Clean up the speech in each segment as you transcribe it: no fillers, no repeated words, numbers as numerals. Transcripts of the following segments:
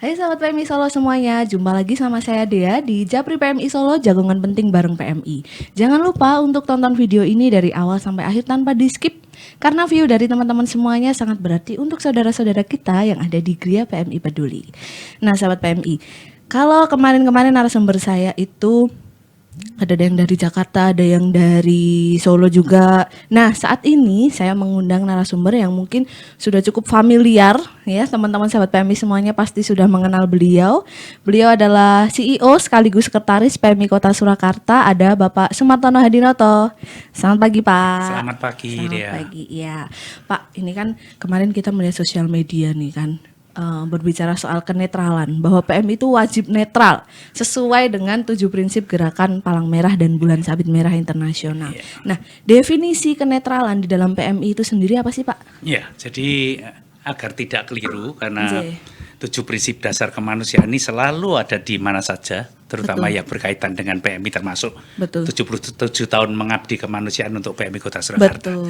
Hai sahabat PMI Solo semuanya, jumpa lagi sama saya Dea di Japri PMI Solo, jagongan penting bareng PMI. Jangan lupa untuk tonton video ini dari awal sampai akhir tanpa di skip, karena view dari teman-teman semuanya sangat berarti untuk saudara-saudara kita yang ada di Gria PMI Peduli. Nah sahabat PMI, kalau kemarin-kemarin narasumber saya itu ada yang dari Jakarta, ada yang dari Solo juga. Nah, saat ini saya mengundang narasumber yang mungkin sudah cukup familiar ya, teman-teman sahabat PMI semuanya pasti sudah mengenal beliau. Beliau adalah CEO sekaligus sekretaris PMI Kota Surakarta, ada Bapak Sumartono Hadinoto. Selamat pagi, Pak. Selamat pagi, Selamat Dea. pagi, ya. Pak, ini kan kemarin kita melihat sosial media nih kan. Berbicara soal kenetralan, bahwa PMI itu wajib netral sesuai dengan 7 prinsip gerakan Palang Merah dan Bulan Sabit Merah Internasional. Nah, definisi kenetralan di dalam PMI itu sendiri apa sih, Pak? Ya, jadi agar tidak keliru karena Oke. 7 prinsip dasar kemanusiaan ini selalu ada di mana saja, terutama Betul. yang berkaitan dengan PMI termasuk Betul. 77 tahun mengabdi kemanusiaan untuk PMI Kota Surakarta. Betul.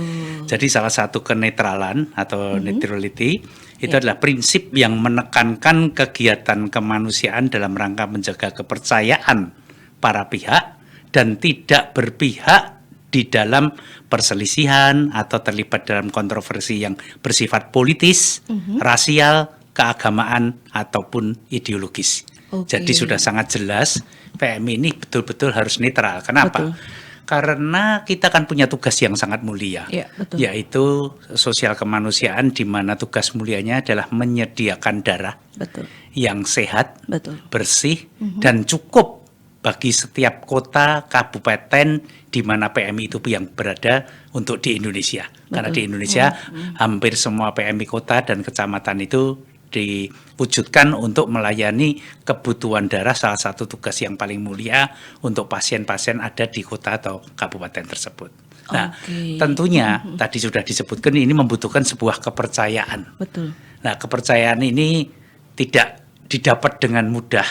Jadi salah satu kenetralan atau neutrality itu adalah prinsip yang menekankan kegiatan kemanusiaan dalam rangka menjaga kepercayaan para pihak dan tidak berpihak di dalam perselisihan atau terlibat dalam kontroversi yang bersifat politis, rasial, keagamaan ataupun ideologis. Oke. Jadi sudah sangat jelas PMI ini betul-betul harus netral. Kenapa? Betul. Karena kita kan punya tugas yang sangat mulia, Iya, betul. yaitu sosial kemanusiaan, di mana tugas mulianya adalah menyediakan darah Betul. yang sehat, Betul. bersih, dan cukup bagi setiap kota, kabupaten di mana PMI itu yang berada untuk di Indonesia. Karena di Indonesia hampir semua PMI kota dan kecamatan itu diwujudkan untuk melayani kebutuhan darah, salah satu tugas yang paling mulia untuk pasien-pasien ada di kota atau kabupaten tersebut. Nah, Oke. tentunya tadi sudah disebutkan ini membutuhkan sebuah kepercayaan. Betul. Nah, kepercayaan ini tidak didapat dengan mudah,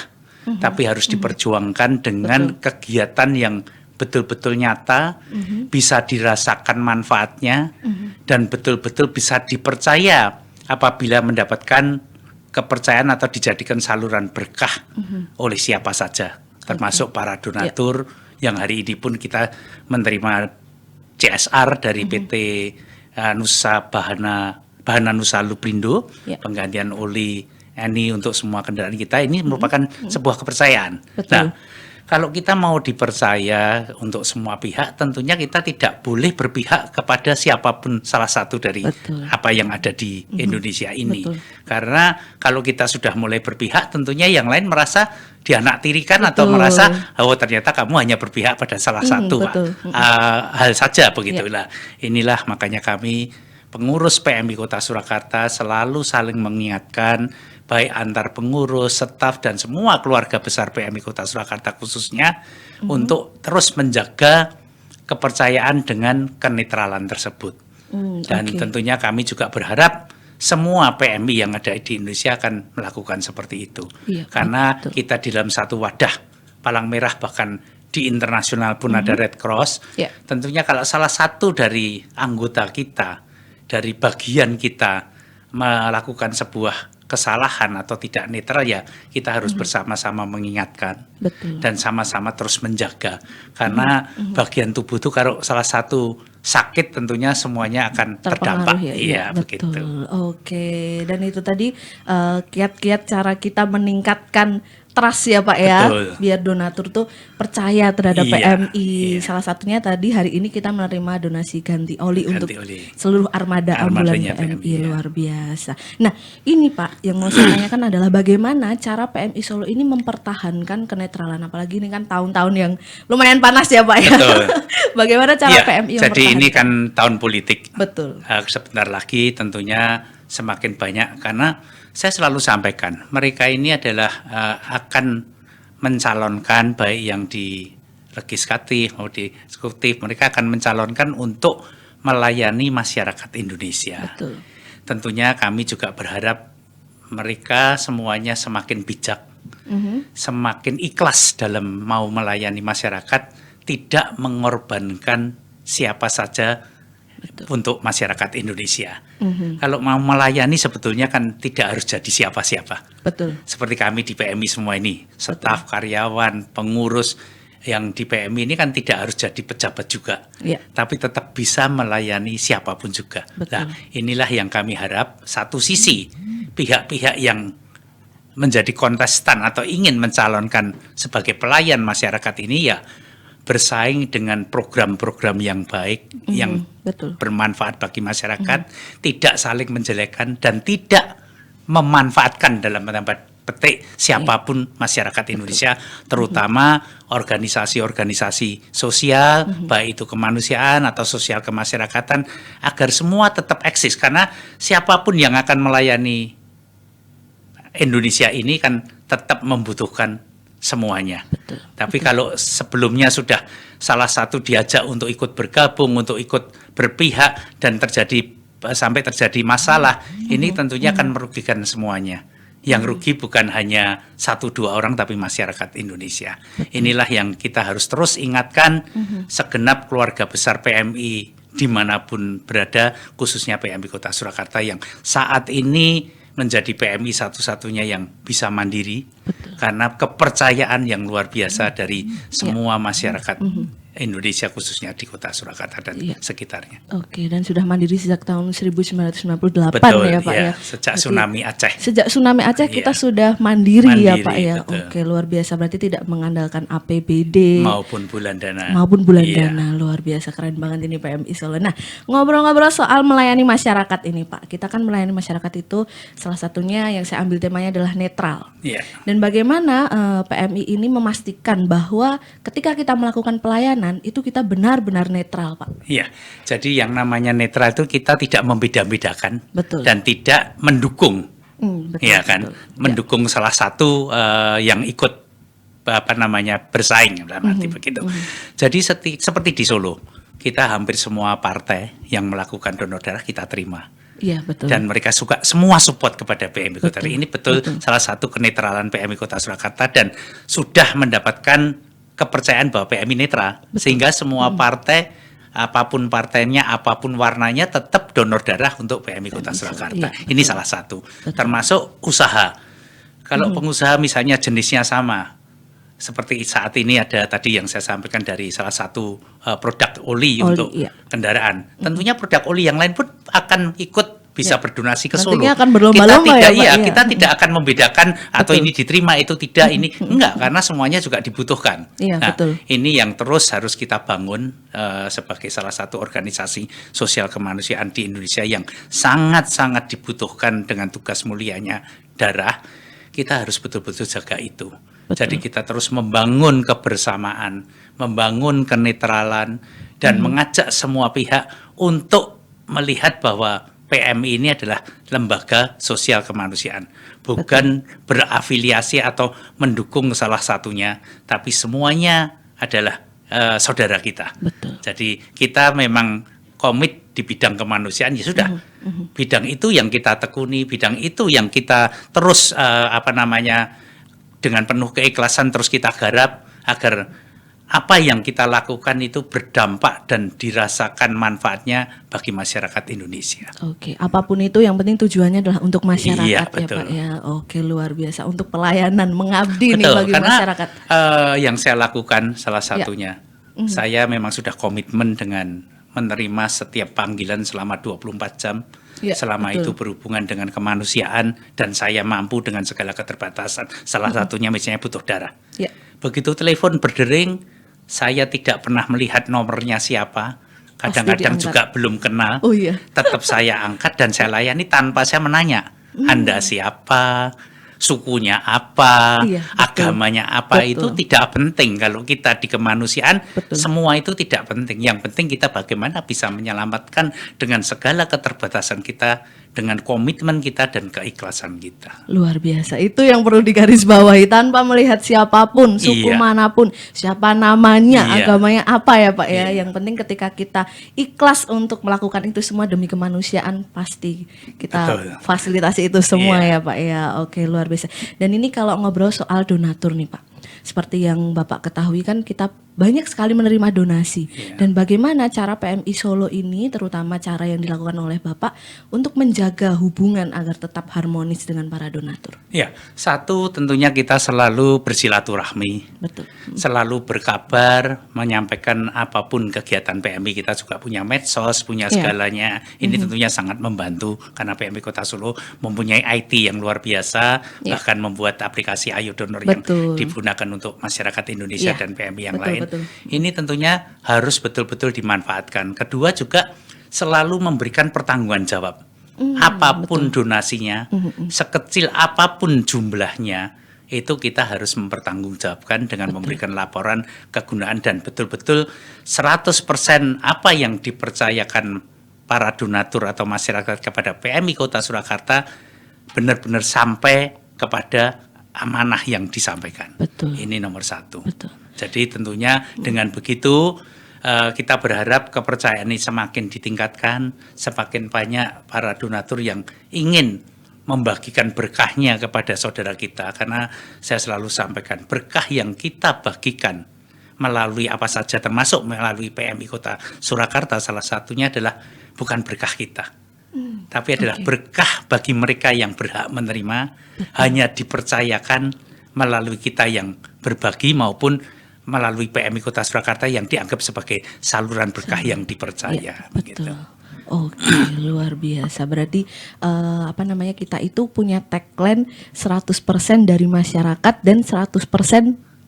tapi harus diperjuangkan dengan kegiatan yang betul-betul nyata, bisa dirasakan manfaatnya, dan betul-betul bisa dipercaya apabila mendapatkan kepercayaan atau dijadikan saluran berkah oleh siapa saja, termasuk para donatur yang hari ini pun kita menerima CSR dari PT Nusa Bahana Nusa Luprindo, Ya. penggantian oli Eni untuk semua kendaraan kita, ini merupakan sebuah kepercayaan. Betul. Nah, kalau kita mau dipercaya untuk semua pihak, tentunya kita tidak boleh berpihak kepada siapapun salah satu dari Betul. apa yang ada di Indonesia ini. Betul. Karena kalau kita sudah mulai berpihak, tentunya yang lain merasa dianaktirikan atau Betul. merasa, oh ternyata kamu hanya berpihak pada salah satu betul. hal saja begitu. Nah, inilah makanya kami pengurus PMI Kota Surakarta selalu saling mengingatkan, baik antar pengurus, staf, dan semua keluarga besar PMI Kota Surakarta khususnya, untuk terus menjaga kepercayaan dengan kenetralan tersebut. Dan oke. tentunya kami juga berharap semua PMI yang ada di Indonesia akan melakukan seperti itu. Iya, Karena betul. kita di dalam satu wadah Palang Merah, bahkan di internasional pun ada Red Cross. Ya. Tentunya kalau salah satu dari anggota kita, dari bagian kita melakukan sebuah kesalahan atau tidak netral, ya kita harus bersama-sama mengingatkan. Betul. Dan sama-sama terus menjaga. Karena bagian tubuh itu kalau salah satu sakit tentunya semuanya akan terdampak. Terpengaruh ya, Iya, betul. begitu. Oke, dan itu tadi kiat-kiat cara kita meningkatkan trust ya Pak ya, Betul. biar donatur tuh percaya terhadap Iya, PMI. iya. Salah satunya tadi hari ini kita menerima donasi ganti oli untuk oli. seluruh armada ambulan Armadanya PMI, PMI, ya. luar biasa. Nah ini Pak yang mau saya tanyakan adalah bagaimana cara PMI Solo ini mempertahankan kenetralan, apalagi ini kan tahun-tahun yang lumayan panas ya Pak ya. Betul. Bagaimana cara Iya, PMI jadi ini mempertahankan? kan tahun politik. Betul. Sebentar lagi tentunya semakin banyak, karena saya selalu sampaikan mereka ini adalah akan mencalonkan, baik yang di legislatif maupun di eksekutif, mereka akan mencalonkan untuk melayani masyarakat Indonesia. Betul. Tentunya kami juga berharap mereka semuanya semakin bijak, semakin ikhlas dalam mau melayani masyarakat, tidak mengorbankan siapa saja betul. untuk masyarakat Indonesia. Kalau mau melayani sebetulnya kan tidak harus jadi siapa-siapa. Betul. Seperti kami di PMI semua ini, staf, karyawan, pengurus yang di PMI ini kan tidak harus jadi pejabat juga, Ya. tapi tetap bisa melayani siapapun juga. Betul. Nah, inilah yang kami harap. Satu sisi pihak-pihak yang menjadi kontestan atau ingin mencalonkan sebagai pelayan masyarakat ini ya bersaing dengan program-program yang baik, yang Betul. bermanfaat bagi masyarakat, tidak saling menjelekkan dan tidak memanfaatkan dalam tanda petik siapapun masyarakat Indonesia, terutama organisasi-organisasi sosial, baik itu kemanusiaan atau sosial kemasyarakatan, agar semua tetap eksis karena siapapun yang akan melayani Indonesia ini kan tetap membutuhkan semuanya. Betul. Tapi kalau sebelumnya sudah salah satu diajak untuk ikut bergabung, untuk ikut berpihak dan sampai terjadi masalah, ini tentunya akan merugikan semuanya. Yang rugi bukan hanya 1-2 orang tapi masyarakat Indonesia. Inilah yang kita harus terus ingatkan segenap keluarga besar PMI dimanapun berada, khususnya PMI Kota Surakarta yang saat ini menjadi PMI satu-satunya yang bisa mandiri. Betul. Karena kepercayaan yang luar biasa dari semua masyarakat Indonesia, khususnya di Kota Surakarta dan sekitarnya. Oke, dan sudah mandiri sejak tahun 1998. Betul, ya Pak ya. Sejak Berarti tsunami Aceh. Sejak tsunami Aceh kita sudah mandiri ya Pak ya. Betul. Oke, luar biasa, berarti tidak mengandalkan APBD Maupun bulan dana. dana. Luar biasa, keren banget ini PMI Solo. Nah, ngobrol-ngobrol soal melayani masyarakat ini Pak. Kita kan melayani masyarakat itu salah satunya yang saya ambil temanya adalah netral. Iya. Dan bagaimana PMI ini memastikan bahwa ketika kita melakukan pelayanan itu kita benar-benar netral, Pak. Iya, jadi yang namanya netral itu kita tidak membeda-bedakan. Betul. Dan tidak mendukung, Betul, ya kan? betul. Mendukung salah satu yang ikut bersaing dalam arti begitu. Jadi seperti di Solo, kita hampir semua partai yang melakukan donor darah kita terima. Iya, betul. Dan mereka semua support kepada PMI Kota. Ini betul salah satu kenetralan PMI Kota Surakarta dan sudah mendapatkan kepercayaan bahwa PMI netral, sehingga semua partai, apapun partainya, apapun warnanya, tetap donor darah untuk PMI Kota Surakarta. Ini salah satu, termasuk usaha. Kalau pengusaha misalnya jenisnya sama, seperti saat ini ada tadi yang saya sampaikan dari salah satu produk oli untuk kendaraan. Tentunya produk oli yang lain pun akan ikut bisa berdonasi ke Solo. Nantinya akan berlomba-lomba ya, Pak? Kita tidak akan membedakan atau ini diterima itu tidak, ini enggak, karena semuanya juga dibutuhkan. Nah, ini yang terus harus kita bangun sebagai salah satu organisasi sosial kemanusiaan di Indonesia yang sangat-sangat dibutuhkan dengan tugas mulianya darah. Kita harus betul-betul jaga itu. Jadi kita terus membangun kebersamaan, membangun kenetralan dan mengajak semua pihak untuk melihat bahwa PMI ini adalah lembaga sosial kemanusiaan, bukan berafiliasi atau mendukung salah satunya, tapi semuanya adalah saudara kita. Betul. Jadi kita memang komit di bidang kemanusiaan, ya sudah, bidang itu yang kita tekuni, bidang itu yang kita terus dengan penuh keikhlasan terus kita garap agar apa yang kita lakukan itu berdampak dan dirasakan manfaatnya bagi masyarakat Indonesia. Oke, apapun itu yang penting tujuannya adalah untuk masyarakat. Iya, ya betul. Pak ya. Oke, luar biasa, untuk pelayanan, mengabdi nih Betul, bagi karena, masyarakat. Yang saya lakukan salah satunya, saya memang sudah komitmen dengan menerima setiap panggilan selama 24 jam. Ya, selama itu berhubungan dengan kemanusiaan dan saya mampu dengan segala keterbatasan. Salah satunya misalnya butuh darah. Ya. Begitu telepon berdering, saya tidak pernah melihat nomornya siapa, kadang-kadang juga belum kenal, tetap saya angkat dan saya layani tanpa saya menanya, Anda siapa, sukunya apa, agamanya apa, itu tidak penting. Kalau kita di kemanusiaan, semua itu tidak penting. Yang penting kita bagaimana bisa menyelamatkan dengan segala keterbatasan kita, dengan komitmen kita dan keikhlasan kita. Luar biasa, itu yang perlu digarisbawahi tanpa melihat siapapun, suku manapun, siapa namanya, agamanya apa ya Pak ya. Yang penting ketika kita ikhlas untuk melakukan itu semua demi kemanusiaan, pasti kita fasilitasi itu semua ya Pak ya. Oke, luar biasa. Dan ini kalau ngobrol soal donatur nih Pak, seperti yang Bapak ketahui kan kita banyak sekali menerima donasi. Iya. Dan bagaimana cara PMI Solo ini, terutama cara yang dilakukan oleh Bapak untuk menjaga hubungan agar tetap harmonis dengan para donatur? Ya, satu tentunya kita selalu bersilaturahmi, Betul. selalu berkabar, menyampaikan apapun kegiatan PMI. Kita juga punya medsos, punya Ya. segalanya. Ini tentunya sangat membantu karena PMI Kota Solo mempunyai IT yang luar biasa, Ya. bahkan membuat aplikasi Ayo Donor Betul. yang digunakan untuk masyarakat Indonesia Ya. dan PMI yang Betul, lain. betul. Ini tentunya harus betul-betul dimanfaatkan. Kedua juga selalu memberikan pertanggungjawaban jawab. Apapun donasinya, sekecil apapun jumlahnya, itu kita harus mempertanggungjawabkan dengan memberikan laporan kegunaan dan betul-betul 100% apa yang dipercayakan para donatur atau masyarakat kepada PMI Kota Surakarta benar-benar sampai kepada amanah yang disampaikan. Betul. Ini nomor satu. Betul. Jadi tentunya dengan begitu kita berharap kepercayaan ini semakin ditingkatkan, semakin banyak para donatur yang ingin membagikan berkahnya kepada saudara kita. Karena saya selalu sampaikan, berkah yang kita bagikan melalui apa saja, termasuk melalui PMI Kota Surakarta, salah satunya adalah bukan berkah kita, tapi adalah berkah bagi mereka yang berhak menerima, hanya dipercayakan melalui kita yang berbagi maupun melalui PMI Kota Surakarta yang dianggap sebagai saluran berkah yang dipercaya. Ya, begitu. betul. Oke, luar biasa. Berarti kita itu punya tagline 100% dari masyarakat dan 100%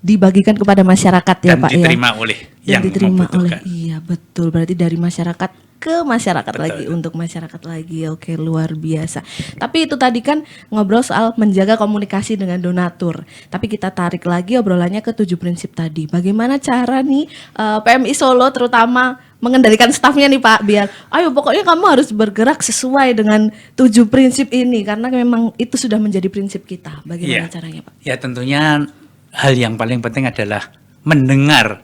dibagikan kepada masyarakat ya Dan Pak ya. diterima oleh yang Diterima oleh, membutuhkan. iya betul. Berarti dari masyarakat ke masyarakat Betul. lagi, untuk masyarakat lagi. Oke, luar biasa. Tapi itu tadi kan ngobrol soal menjaga komunikasi dengan donatur. Tapi kita tarik lagi obrolannya ke 7 prinsip tadi. Bagaimana cara nih PMI Solo terutama mengendalikan stafnya nih Pak, biar ayo pokoknya kamu harus bergerak sesuai dengan 7 prinsip ini, karena memang itu sudah menjadi prinsip kita. Bagaimana Iya. caranya Pak? Ya tentunya hal yang paling penting adalah mendengar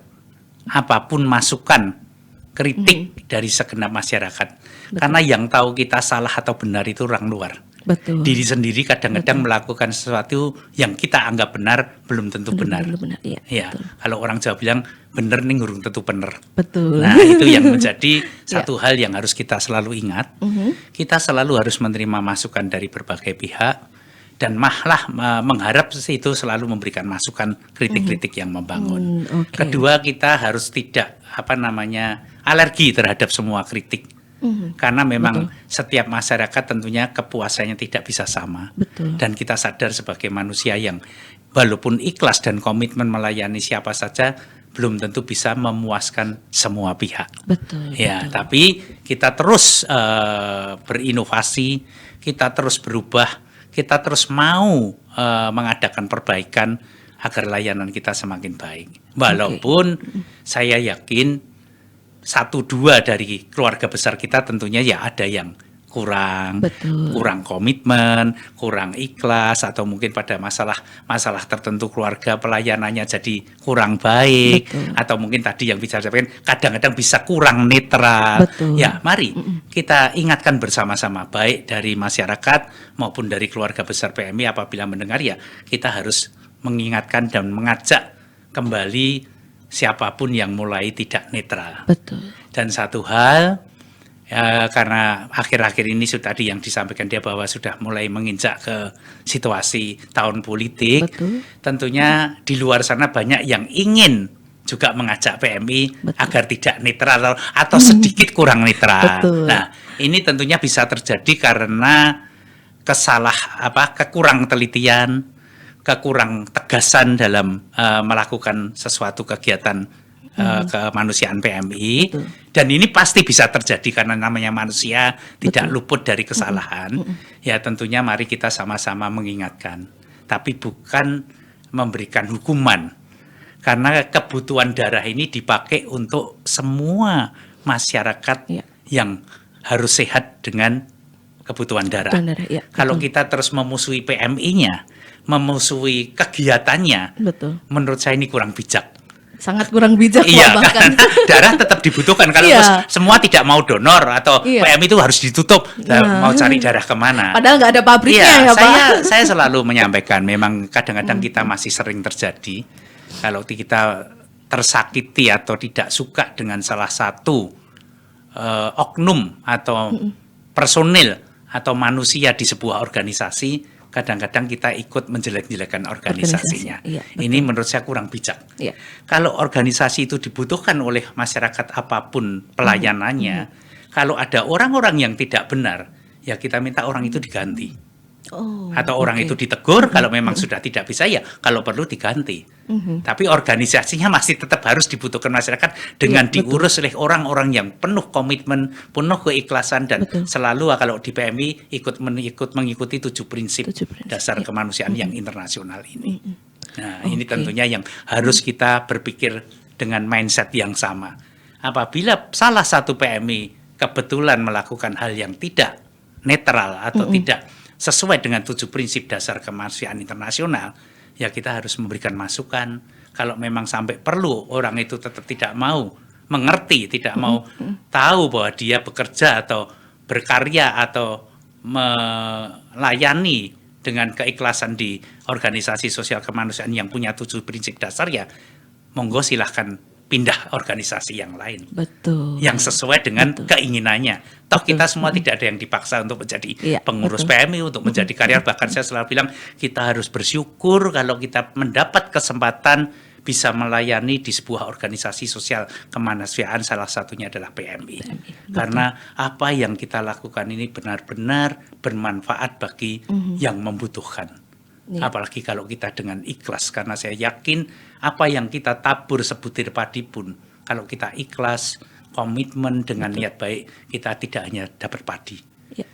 apapun masukan, kritik dari segenap masyarakat. Karena yang tahu kita salah atau benar itu orang luar. Betul. Diri sendiri kadang-kadang melakukan sesuatu yang kita anggap benar belum tentu benar. Benar, iya. Ya, Betul. kalau orang Jawa bilang bener nih ngurung tentu bener. Betul. Nah, itu yang menjadi satu hal yang harus kita selalu ingat. Kita selalu harus menerima masukan dari berbagai pihak dan malah mengharap itu selalu memberikan masukan kritik-kritik yang membangun. Oke. Kedua, kita harus tidak alergi terhadap semua kritik. Karena memang setiap masyarakat tentunya kepuasannya tidak bisa sama. Betul. Dan kita sadar sebagai manusia yang walaupun ikhlas dan komitmen melayani siapa saja, belum tentu bisa memuaskan semua pihak. Betul. Ya, betul. tapi kita terus berinovasi, kita terus berubah, kita terus mau mengadakan perbaikan agar layanan kita semakin baik. Walaupun saya yakin 1-2 dari keluarga besar kita tentunya ya ada yang kurang komitmen, kurang ikhlas, atau mungkin pada masalah tertentu keluarga pelayanannya jadi kurang baik. Betul. Atau mungkin tadi yang bisa sampaikan kadang-kadang bisa kurang netral. Betul. Ya, mari kita ingatkan bersama-sama, baik dari masyarakat maupun dari keluarga besar PMI, apabila mendengar ya kita harus mengingatkan dan mengajak kembali siapapun yang mulai tidak netral. Betul. Dan satu hal, karena akhir-akhir ini sudah tadi yang disampaikan dia bahwa sudah mulai menginjak ke situasi tahun politik. Betul. Tentunya di luar sana banyak yang ingin juga mengajak PMI agar tidak netral atau sedikit kurang netral. Betul. Nah, ini tentunya bisa terjadi karena kekurang telitian, kekurang tegasan dalam melakukan sesuatu kegiatan kemanusiaan PMI. Betul. Dan ini pasti bisa terjadi karena namanya manusia tidak luput dari kesalahan. Ya tentunya mari kita sama-sama mengingatkan, tapi bukan memberikan hukuman, karena kebutuhan darah ini dipakai untuk semua masyarakat yang harus sehat dengan kebutuhan darah. Ya, kalau kita terus memusuhi PMI-nya, memusuhi kegiatannya, menurut saya ini kurang bijak. Sangat kurang bijak. Iya, bahkan. Darah tetap dibutuhkan. Kalau semua tidak mau donor atau PMI itu harus ditutup, mau cari darah kemana? Padahal nggak ada pabriknya ya Pak. Saya selalu menyampaikan, memang kadang-kadang kita masih sering terjadi. Kalau kita tersakiti atau tidak suka dengan salah satu oknum atau personil atau manusia di sebuah organisasi, kadang-kadang kita ikut menjelek-jelekan organisasinya. Iya, ini menurut saya kurang bijak. Iya. Kalau organisasi itu dibutuhkan oleh masyarakat apapun pelayanannya, kalau ada orang-orang yang tidak benar, ya kita minta orang itu diganti. Atau orang itu ditegur, kalau memang sudah tidak bisa ya kalau perlu diganti. Tapi organisasinya masih tetap harus dibutuhkan masyarakat dengan diurus oleh orang-orang yang penuh komitmen, penuh keikhlasan, dan selalu kalau di PMI mengikuti 7 prinsip dasar kemanusiaan yang internasional ini. Nah, ini tentunya yang harus kita berpikir dengan mindset yang sama. Apabila salah satu PMI kebetulan melakukan hal yang tidak netral atau tidak sesuai dengan 7 prinsip dasar kemanusiaan internasional, ya kita harus memberikan masukan. Kalau memang sampai perlu orang itu tetap tidak mau mengerti, tidak mau tahu bahwa dia bekerja atau berkarya atau melayani dengan keikhlasan di organisasi sosial kemanusiaan yang punya 7 prinsip dasar, ya monggo silahkan pindah organisasi yang lain. Betul. Yang sesuai dengan keinginannya. Toh kita semua tidak ada yang dipaksa untuk menjadi pengurus PMI, untuk menjadi karyawan. Bahkan saya selalu bilang kita harus bersyukur kalau kita mendapat kesempatan bisa melayani di sebuah organisasi sosial kemanusiaan, salah satunya adalah PMI. Karena apa yang kita lakukan ini benar-benar bermanfaat bagi yang membutuhkan. Apalagi kalau kita dengan ikhlas, karena saya yakin apa yang kita tabur sebutir padi pun, kalau kita ikhlas, komitmen dengan niat baik, kita tidak hanya dapat padi,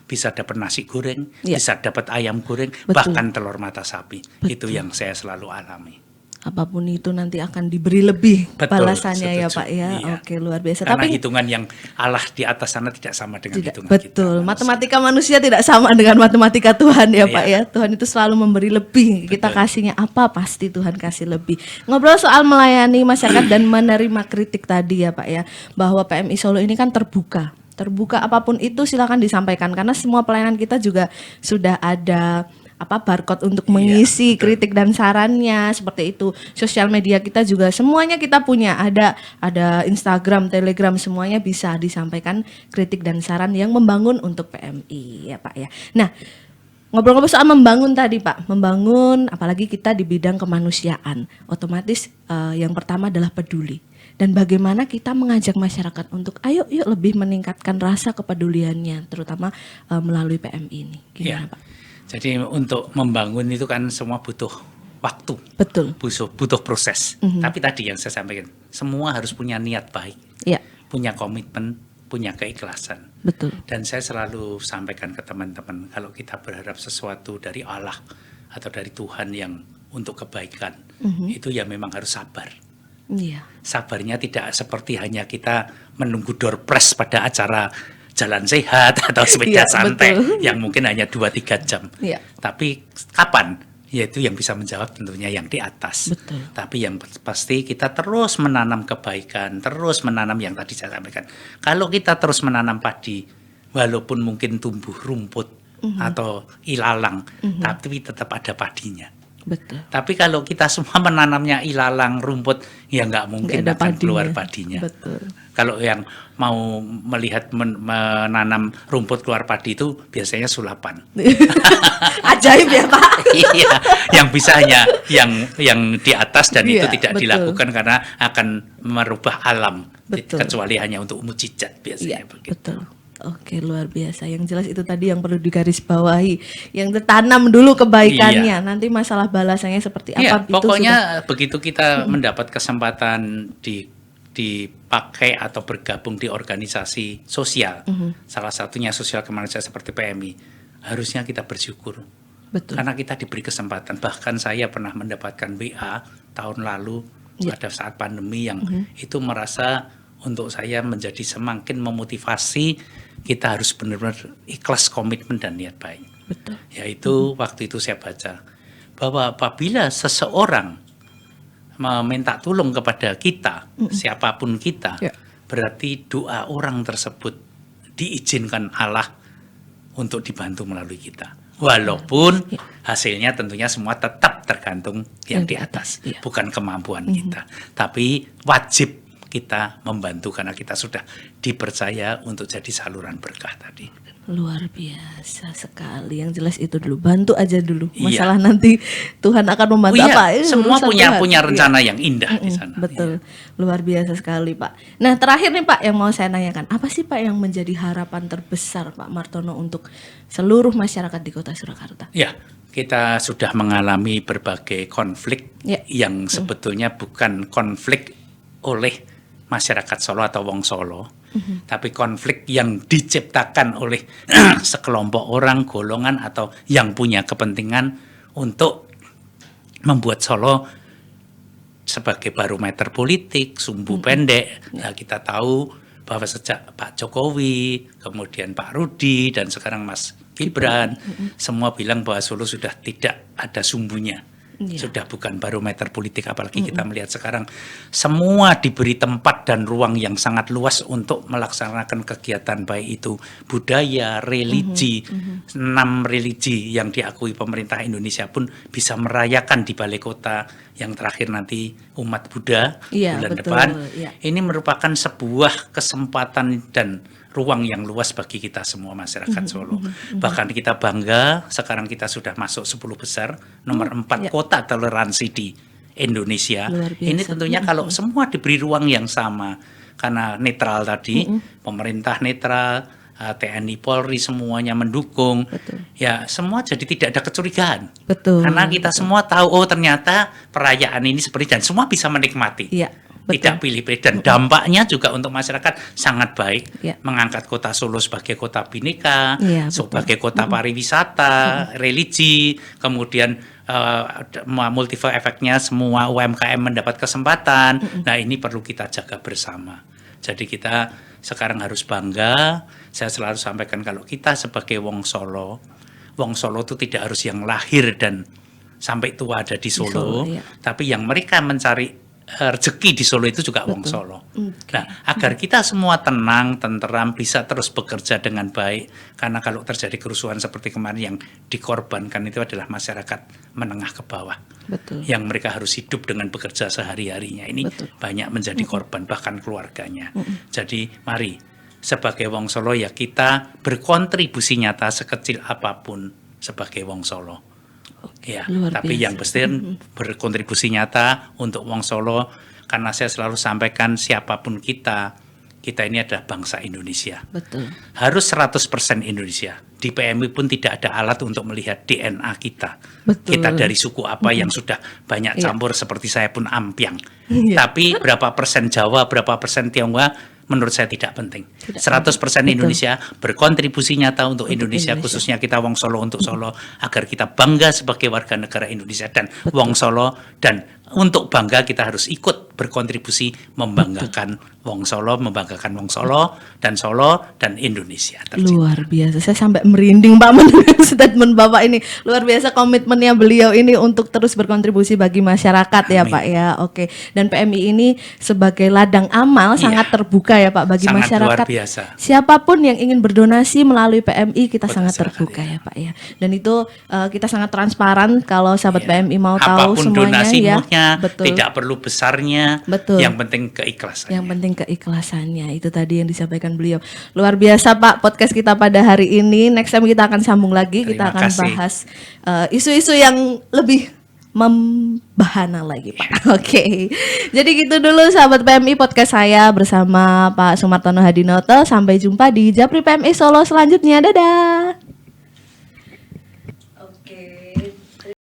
bisa dapat nasi goreng, bisa dapat ayam goreng, bahkan telur mata sapi. Itu yang saya selalu alami. Apapun itu nanti akan diberi lebih balasannya, ya Pak ya. Iya. Oke, luar biasa. Karena Tapi hitungan yang Allah di atas sana tidak sama dengan hitungan betul. kita. Matematika manusia tidak sama dengan matematika Tuhan, ya Pak ya. Tuhan itu selalu memberi lebih. Kita kasihnya apa, pasti Tuhan kasih lebih. Ngobrol soal melayani masyarakat dan menerima kritik tadi ya Pak ya, bahwa PMI Solo ini kan terbuka apapun itu silakan disampaikan, karena semua pelayanan kita juga sudah ada barcode untuk mengisi kritik dan sarannya, seperti itu. Sosial media kita juga semuanya kita punya, ada Instagram, Telegram, semuanya bisa disampaikan kritik dan saran yang membangun untuk PMI ya Pak ya. Nah, ngobrol-ngobrol soal membangun tadi Pak, membangun apalagi kita di bidang kemanusiaan, otomatis yang pertama adalah peduli. Dan bagaimana kita mengajak masyarakat untuk ayo yuk lebih meningkatkan rasa kepeduliannya, terutama melalui PMI ini. Gimana Pak? Jadi untuk membangun itu kan semua butuh waktu, betul, butuh proses. Tapi tadi yang saya sampaikan, semua harus punya niat baik, punya komitmen, punya keikhlasan. Betul. Dan saya selalu sampaikan ke teman-teman, kalau kita berharap sesuatu dari Allah atau dari Tuhan yang untuk kebaikan, itu ya memang harus sabar. Sabarnya tidak seperti hanya kita menunggu door prize pada acara jalan sehat atau sepeda santai yang mungkin hanya 2-3 jam. Tapi kapan? Yaitu yang bisa menjawab tentunya yang di atas. Tapi yang pasti kita terus menanam kebaikan, terus menanam yang tadi saya sampaikan. Kalau kita terus menanam padi, walaupun mungkin tumbuh rumput atau ilalang, tapi tetap ada padinya. Tapi kalau kita semua menanamnya ilalang, rumput, ya nggak mungkin akan keluar padinya. Kalau yang mau melihat menanam rumput keluar padi itu biasanya sulapan. Ajaib ya Pak. Iya, yang bisa hanya yang di atas, dan itu tidak dilakukan karena akan merubah alam. Kecuali hanya untuk mujizat biasanya begitu. Oke, luar biasa. Yang jelas itu tadi yang perlu digarisbawahi, yang tertanam dulu kebaikannya. Nanti masalah balasannya seperti apa itu pokoknya begitu kita mendapat kesempatan dipakai atau bergabung di organisasi sosial, salah satunya sosial kemanusiaan seperti PMI, harusnya kita bersyukur. Karena kita diberi kesempatan. Bahkan saya pernah mendapatkan WA tahun lalu pada saat pandemi yang itu merasa untuk saya menjadi semakin memotivasi, kita harus benar-benar ikhlas, komitmen dan niat baik. Yaitu waktu itu saya baca bahwa apabila seseorang meminta tolong kepada kita, siapapun kita, berarti doa orang tersebut diizinkan Allah untuk dibantu melalui kita. Walaupun hasilnya tentunya semua tetap tergantung yang di atas, iya. bukan kemampuan kita. Tapi wajib kita membantu karena kita sudah dipercaya untuk jadi saluran berkah tadi. Luar biasa sekali. Yang jelas itu dulu, bantu aja dulu. Iya. Masalah nanti Tuhan akan membantu Oh iya, apa? semua urusan punya Tuhan. rencana Iya. yang indah di sana. Betul, luar biasa sekali Pak. Nah terakhir nih Pak yang mau saya tanyakan, apa sih Pak yang menjadi harapan terbesar Pak Martono untuk seluruh masyarakat di Kota Surakarta? Ya, kita sudah mengalami berbagai konflik Ya. yang sebetulnya bukan konflik oleh masyarakat Solo atau wong Solo, tapi konflik yang diciptakan oleh sekelompok orang, golongan atau yang punya kepentingan untuk membuat Solo sebagai barometer politik, sumbu pendek. Nah, kita tahu bahwa sejak Pak Jokowi, kemudian Pak Rudi, dan sekarang Mas Gibran, semua bilang bahwa Solo sudah tidak ada sumbunya. Iya. Sudah bukan barometer politik, apalagi kita melihat sekarang semua diberi tempat dan ruang yang sangat luas untuk melaksanakan kegiatan baik itu budaya, religi, 6 religi yang diakui pemerintah Indonesia pun bisa merayakan di balai kota yang terakhir nanti umat Buddha Iya, bulan betul, depan. iya. Ini merupakan sebuah kesempatan dan ruang yang luas bagi kita semua masyarakat Solo. Bahkan kita bangga sekarang kita sudah masuk 10 besar, nomor 4 ya. kota toleransi di Indonesia. Luar biasa. Ini tentunya kalau semua diberi ruang yang sama, karena netral tadi, pemerintah netral, TNI Polri semuanya mendukung. Betul. Ya, semua jadi tidak ada kecurigaan. Betul. Karena kita semua tahu oh ternyata perayaan ini seperti dan semua bisa menikmati. Iya. Tidak pilih-pilih dan dampaknya juga untuk masyarakat sangat baik. Ya. Mengangkat kota Solo sebagai kota bineka, Iya, betul. sebagai kota pariwisata, religi, kemudian multiple efeknya semua UMKM mendapat kesempatan. Nah, ini perlu kita jaga bersama. Jadi kita sekarang harus bangga. Saya selalu sampaikan kalau kita sebagai wong Solo itu tidak harus yang lahir dan sampai tua ada di Solo, iya. tapi yang mereka mencari rezeki di Solo itu juga wong Solo. Nah, agar kita semua tenang, tenteram, bisa terus bekerja dengan baik. Karena kalau terjadi kerusuhan seperti kemarin yang dikorbankan itu adalah masyarakat menengah ke bawah. Betul. Yang mereka harus hidup dengan bekerja sehari-harinya. Ini Betul. banyak menjadi korban, bahkan keluarganya. Jadi mari, sebagai wong Solo ya kita berkontribusi nyata sekecil apapun sebagai wong Solo. Ya, luar tapi biasa. yang pasti berkontribusi nyata untuk wong Solo, karena saya selalu sampaikan siapapun kita ini adalah bangsa Indonesia. Betul. Harus 100% Indonesia. Di PMI pun tidak ada alat untuk melihat DNA kita. Betul. Kita dari suku apa yang sudah banyak Iya. campur seperti saya pun ampiang. Iya. Tapi berapa persen Jawa, berapa persen Tionghoa, menurut saya tidak penting. 100% Indonesia berkontribusi nyata untuk Indonesia, khususnya kita wong Solo untuk Solo, agar kita bangga sebagai warga negara Indonesia dan wong Solo, dan untuk bangga kita harus ikut berkontribusi membanggakan wong Solo, dan Indonesia tercinta. Luar biasa, saya sampai merinding Pak mendengar statement Bapak ini. Luar biasa komitmennya beliau ini untuk terus berkontribusi bagi masyarakat. Amin. Ya Pak ya. Oke. Dan PMI ini sebagai ladang amal Iya. sangat terbuka ya Pak bagi Sangat masyarakat. luar biasa. Siapapun yang ingin berdonasi melalui PMI kita Betul sangat sekali, terbuka ya Pak ya. Dan itu kita sangat transparan kalau sahabat Iya. PMI mau tahu Apapun semuanya ya. donasinya, Betul. tidak perlu besarnya, Betul. yang penting keikhlasan. Yang penting keikhlasannya, itu tadi yang disampaikan beliau. Luar biasa Pak podcast kita pada hari ini. Next time kita akan sambung lagi, kita Terima akan kasih. bahas isu-isu yang lebih membahana lagi Pak. Oke. Jadi gitu dulu sahabat PMI podcast saya bersama Pak Sumartono Hadinoto. Sampai jumpa di Japri PMI Solo selanjutnya. Dadah.